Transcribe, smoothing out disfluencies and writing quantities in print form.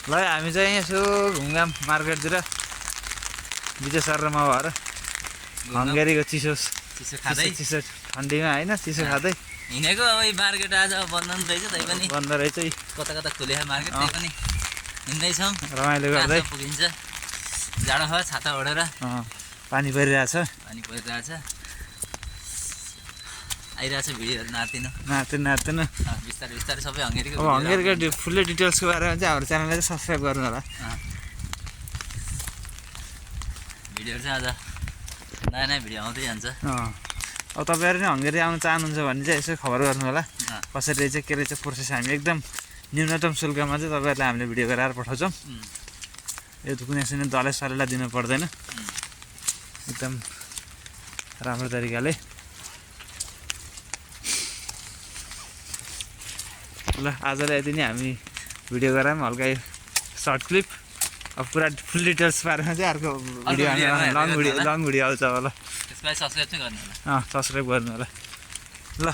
ल हामी चाहिँ यसो घुमघाम मार्केटतिर विजय सर र म भएर हङ्गेरीको चिसो चिसो ठन्डीमा होइन चिसो खाँदै हिँडेको। अब मार्केट आज बन्द रहेछ, तै पनि बन्द रहेछ। कता कता खुले मार्केट, तै पनि हिँड्दैछौँ रमाइलो गर्दै। पुगिन्छ जाडो भयो, छाता ओढेर। पानी परिरहेछ, आइरहेछ भिडियोहरू नाच्दिनु नाच्दैन। बिस्तारै बिस्तारै सबै हङ्गेरीको अब हङ्गेरीको फुल्लै डिटेल्सको बारेमा चाहिँ हाम्रो च्यानललाई चाहिँ सब्सक्राइब गर्नु होला। भिडियोहरू चाहिँ आज नयाँ नयाँ भिडियो आउँदै जान्छ। अब तपाईँहरू नै हङ्गेरी आउनु चाहनुहुन्छ भने चाहिँ यसो खबर गर्नु होला, कसरी रहेछ के रहेछ प्रोसेस। हामी एकदम न्यूनतम शुल्कमा चाहिँ तपाईँहरूलाई हामीले भिडियो गराएर पठाउँछौँ। यो कुनै सुने दलै सलेलाई दिनु पर्दैन, एकदम राम्रो तरिकाले। ल आजलाई यति नै हामी भिडियो गरायौँ, हल्का सर्ट क्लिप। अब पुरा फुल डिटेल्स बारेमा चाहिँ अर्को भिडियो लङ भिडियो आउँछ होला। त्यसलाई सब्सक्राइब चाहिँ गर्नु होला। सब्सक्राइब गर्नु होला। ल